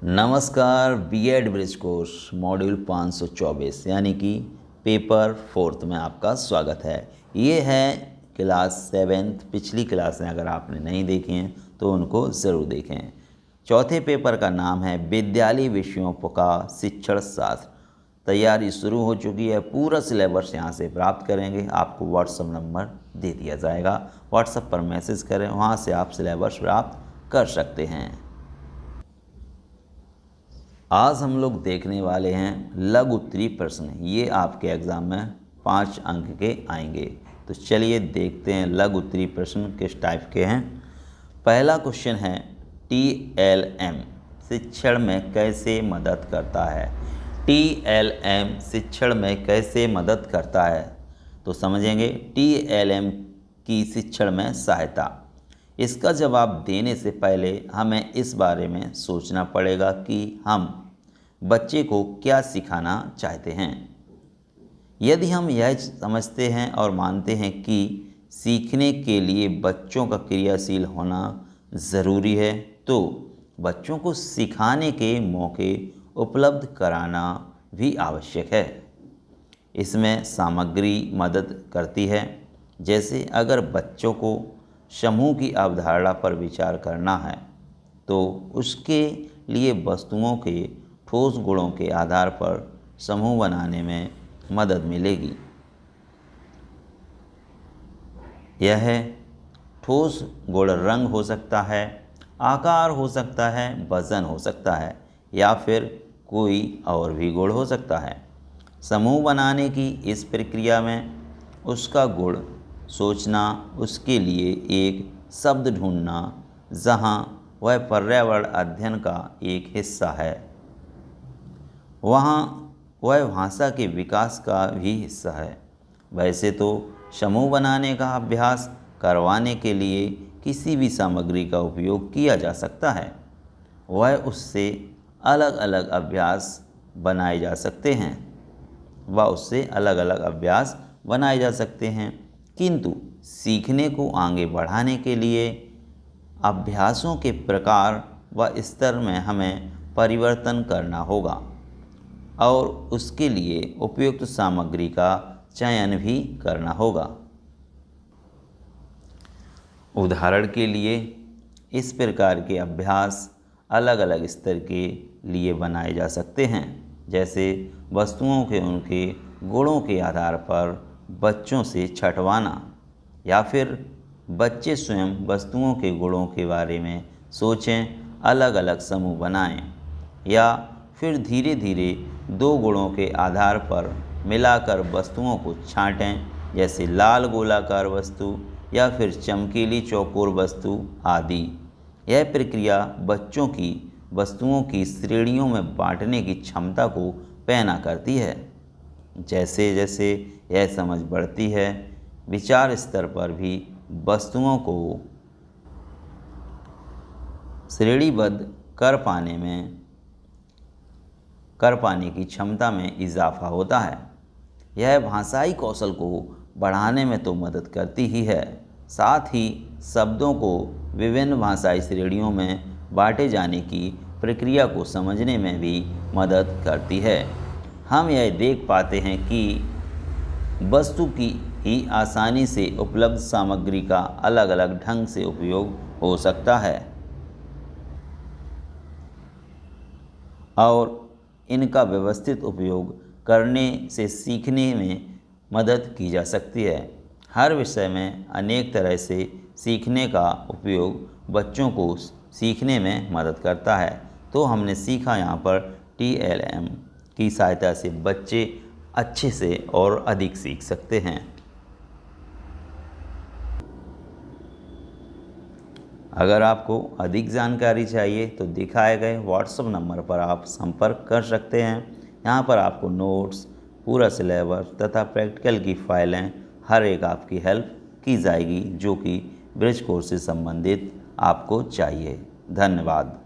नमस्कार। BEd bridge course module 524 यानी कि पेपर 4 में आपका स्वागत है। ये है क्लास 7th। पिछली क्लासें अगर आपने नहीं देखी हैं तो उनको ज़रूर देखें। चौथे पेपर का नाम है विद्यालय विषयों का शिक्षण शास्त्र। तैयारी शुरू हो चुकी है। पूरा सिलेबस यहाँ से प्राप्त करेंगे। आपको व्हाट्सएप नंबर दे दिया जाएगा, व्हाट्सएप पर मैसेज करें, वहाँ से आप सिलेबस प्राप्त कर सकते हैं। आज हम लोग देखने वाले हैं लघु उत्तरीय प्रश्न। ये आपके एग्ज़ाम में 5 अंक के आएंगे। तो चलिए देखते हैं लघु उत्तरीय प्रश्न किस टाइप के हैं। पहला क्वेश्चन है TLM शिक्षण में कैसे मदद करता है। TLM शिक्षण में कैसे मदद करता है तो समझेंगे। TLM की शिक्षण में सहायता। इसका जवाब देने से पहले हमें इस बारे में सोचना पड़ेगा कि हम बच्चे को क्या सिखाना चाहते हैं। यदि हम यह समझते हैं और मानते हैं कि सीखने के लिए बच्चों का क्रियाशील होना ज़रूरी है, तो बच्चों को सिखाने के मौके उपलब्ध कराना भी आवश्यक है। इसमें सामग्री मदद करती है। जैसे अगर बच्चों को समूह की अवधारणा पर विचार करना है तो उसके लिए वस्तुओं के ठोस गुणों के आधार पर समूह बनाने में मदद मिलेगी। यह ठोस गुण रंग हो सकता है, आकार हो सकता है, वजन हो सकता है या फिर कोई और भी गुण हो सकता है। समूह बनाने की इस प्रक्रिया में उसका गुण सोचना, उसके लिए एक शब्द ढूंढना, जहाँ वह पर्यावरण अध्ययन का एक हिस्सा है, वहाँ वह भाषा के विकास का भी हिस्सा है। वैसे तो समूह बनाने का अभ्यास करवाने के लिए किसी भी सामग्री का उपयोग किया जा सकता है। वह उससे अलग अलग अभ्यास बनाए जा सकते हैं किंतु सीखने को आगे बढ़ाने के लिए अभ्यासों के प्रकार व स्तर में हमें परिवर्तन करना होगा और उसके लिए उपयुक्त सामग्री का चयन भी करना होगा। उदाहरण के लिए इस प्रकार के अभ्यास अलग अलग स्तर के लिए बनाए जा सकते हैं। जैसे वस्तुओं के उनके गुणों के आधार पर बच्चों से छँटवाना, या फिर बच्चे स्वयं वस्तुओं के गुणों के बारे में सोचें, अलग अलग समूह बनाएं, या फिर धीरे धीरे 2 गुणों के आधार पर मिलाकर वस्तुओं को छांटें, जैसे लाल गोलाकार वस्तु या फिर चमकीली चौकोर वस्तु आदि। यह प्रक्रिया बच्चों की वस्तुओं की श्रेणियों में बांटने की क्षमता को पैना करती है। जैसे जैसे यह समझ बढ़ती है, विचार स्तर पर भी वस्तुओं को श्रेणीबद्ध कर पाने की क्षमता में इजाफा होता है। यह भाषाई कौशल को बढ़ाने में तो मदद करती ही है, साथ ही शब्दों को विभिन्न भाषाई श्रेणियों में बांटे जाने की प्रक्रिया को समझने में भी मदद करती है। हम यह देख पाते हैं कि वस्तु की ही आसानी से उपलब्ध सामग्री का अलग अलग ढंग से उपयोग हो सकता है और इनका व्यवस्थित उपयोग करने से सीखने में मदद की जा सकती है। हर विषय में अनेक तरह से सीखने का उपयोग बच्चों को सीखने में मदद करता है। तो हमने सीखा यहाँ पर TLM की सहायता से बच्चे अच्छे से और अधिक सीख सकते हैं। अगर आपको अधिक जानकारी चाहिए तो दिखाए गए व्हाट्सएप नंबर पर आप संपर्क कर सकते हैं। यहाँ पर आपको नोट्स, पूरा सिलेबस तथा प्रैक्टिकल की फाइलें हर एक आपकी हेल्प की जाएगी, जो कि ब्रिज कोर्स से संबंधित आपको चाहिए। धन्यवाद।